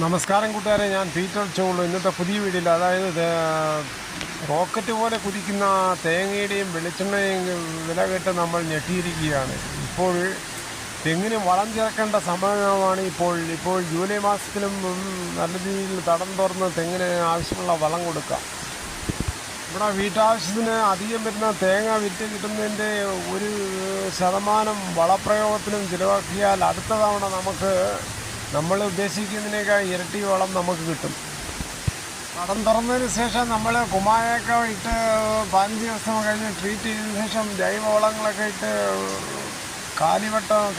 നമസ്കാരം കൂട്ടുകാരെ, ഞാൻ പീറ്റർ ചോളു. ഇന്നത്തെ പുതിയ വീഡിയോയിൽ അതായത് റോക്കറ്റ് പോലെ കുതിക്കുന്ന തേങ്ങയുടെയും വെളിച്ചെണ്ണയും വില കേട്ട് നമ്മൾ ഞെട്ടിയിരിക്കുകയാണ്. ഇപ്പോൾ തെങ്ങിന് വളം ചേർക്കേണ്ട സമയമാണ്. ഇപ്പോൾ ജൂലൈ മാസത്തിലും നല്ല രീതിയിൽ തടം തുറന്ന് തെങ്ങിന് ആവശ്യമുള്ള വളം കൊടുക്കാം. ഇവിടെ വീട്ടാവശ്യത്തിന് അധികം വരുന്ന തേങ്ങ വിറ്റ് കിട്ടുന്നതിൻ്റെ 1% വളപ്രയോഗത്തിനും ചിലവാക്കിയാൽ അടുത്ത തവണ നമ്മൾ ഉദ്ദേശിക്കുന്നതിനേക്കാൾ ഇരട്ടി വളം നമുക്ക് കിട്ടും. തടം തുറന്നതിന് ശേഷം നമ്മൾ കുമ്മായൊക്കെ ഇട്ട് 15 ദിവസം കഴിഞ്ഞ് ട്രീറ്റ് ചെയ്തതിന് ശേഷം ജൈവവളങ്ങളൊക്കെ ഇട്ട്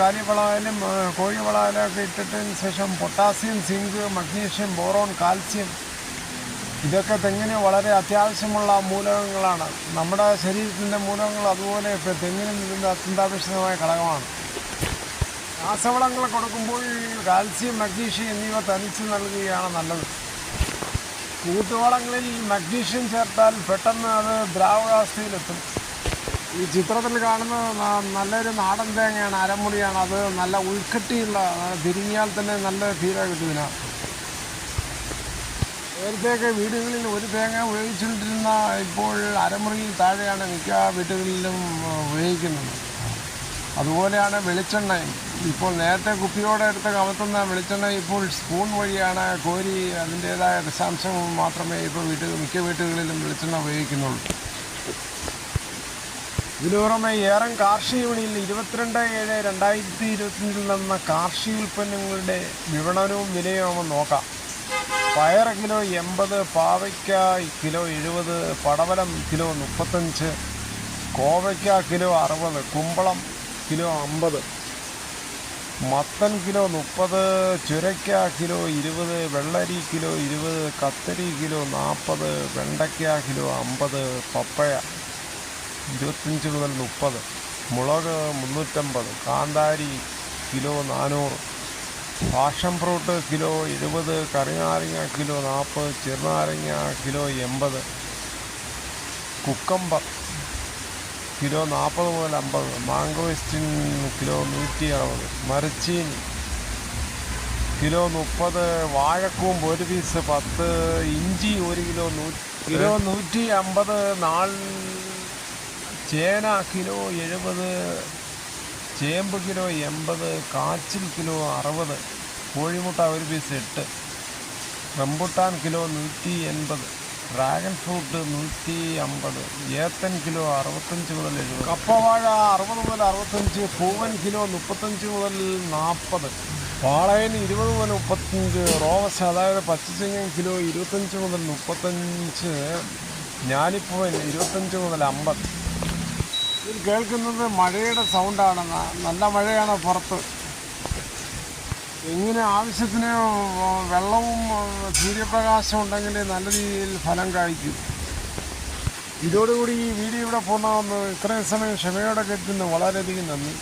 കാലിവളമായാലും കോഴിവളമായാലും ഇട്ടിട്ടതിന് ശേഷം potassium, zinc, magnesium, boron, calcium ഇതൊക്കെ തെങ്ങിന് വളരെ അത്യാവശ്യമുള്ള മൂലകങ്ങളാണ്. നമ്മുടെ ശരീരത്തിൻ്റെ മൂലകങ്ങൾ അതുപോലെ തെങ്ങിനും ഇതിൻ്റെ അത്യന്താപേക്ഷിതമായ ഘടകമാണ്. രാസവളങ്ങൾ കൊടുക്കുമ്പോൾ കാൽസ്യം, മഗ്നീഷ്യം എന്നിവ തനിച്ച് നൽകുകയാണ് നല്ലത്. കൂട്ടുവളങ്ങളിൽ മഗ്നീഷ്യം ചേർത്താൽ പെട്ടെന്ന് അത് ദ്രാവകാവസ്ഥയിലെത്തും. ഈ ചിത്രത്തിൽ കാണുന്നത് നല്ലൊരു നാടൻ തേങ്ങയാണ്, അരമുറിയാണ്. അത് നല്ല ഉൾക്കട്ടിയുള്ള, തിരിഞ്ഞാൽ തന്നെ നല്ല തീര കിട്ടുന്നതിനാണ്. നേരത്തെയൊക്കെ വീടുകളിൽ ഒരു തേങ്ങ ഉപയോഗിച്ചുകൊണ്ടിരുന്ന ഇപ്പോൾ അരമുറിയിൽ താഴെയാണ് മിക്ക വീടുകളിലും ഉപയോഗിക്കുന്നത്. അതുപോലെയാണ് വെളിച്ചെണ്ണയും. ഇപ്പോൾ നേരത്തെ കുപ്പിയോടെ എടുത്ത് കമത്തുന്ന വെളിച്ചെണ്ണ ഇപ്പോൾ സ്പൂൺ വഴിയാണ് കോരി അതിൻ്റേതായ ദശാംശം മാത്രമേ ഇപ്പോൾ മിക്ക വീട്ടുകളിലും വെളിച്ചെണ്ണ ഉപയോഗിക്കുന്നുള്ളൂ. ഇതിനു പുറമെ ഏറെ കാർഷിക വിപണിയിൽ 22/7/2025 നടന്ന കാർഷിക ഉൽപ്പന്നങ്ങളുടെ വിപണനവും വിലയും നമ്മൾ നോക്കാം. പയർ കിലോ 80, പാവയ്ക്ക കിലോ 70, പടവലം കിലോ 35, കോവയ്ക്ക കിലോ 60, കുമ്പളം കിലോ 50, മത്തൻ കിലോ 30, ചുരയ്ക്ക കിലോ 20, വെള്ളരി കിലോ 20, കത്തരി കിലോ 40, വെണ്ടയ്ക്ക കിലോ 50, പപ്പയ 25 മുതൽ 30, മുളക് 350, കാന്താരി kilo 400, passion fruit kilo 70, കറിനാരങ്ങ kilo 40, ചെറുനാരങ്ങ കിലോ 80, കുക്കമ്പർ കിലോ 40 മുതൽ 50, മാംഗോസ്റ്റിൻ കിലോ 160, മരച്ചീനി കിലോ 30, വാഴക്കൂമ്പ് ഒരു പീസ് 10, ഇഞ്ചി 1 കിലോ 150, ചേന കിലോ 70, ചേമ്പ് കിലോ 80, കാച്ചിൽ കിലോ 60, കോഴിമുട്ട ഒരു piece 8, rambutan kilo 180, dragon fruit 150, ഏത്തൻ kilo 65 മുതൽ 70, കപ്പവാഴ 60 മുതൽ 65, പൂവൻ കിലോ 35 മുതൽ 40, പാളയൻ 20 മുതൽ 35, റോവസ് അതായത് പച്ചച്ചിങ്ങൻ കിലോ 25 മുതൽ 35, ഞാലിപ്പൂവൻ 25 മുതൽ 50. ഇതിൽ കേൾക്കുന്നത് മഴയുടെ സൗണ്ടാണ്. നല്ല മഴയാണ് പുറത്ത്. എങ്ങനെ ആവശ്യത്തിന് വെള്ളവും സൂര്യപ്രകാശം ഉണ്ടെങ്കിൽ നല്ല രീതിയിൽ ഫലം കായ്ക്കും. ഇതോടുകൂടി ഈ വീഡിയോ ഇവിടെ പൂർണ്ണമാകുന്നു. ഇത്രയും സമയം ക്ഷമയോടെ കേൾക്കുന്നു. വളരെയധികം നന്ദി.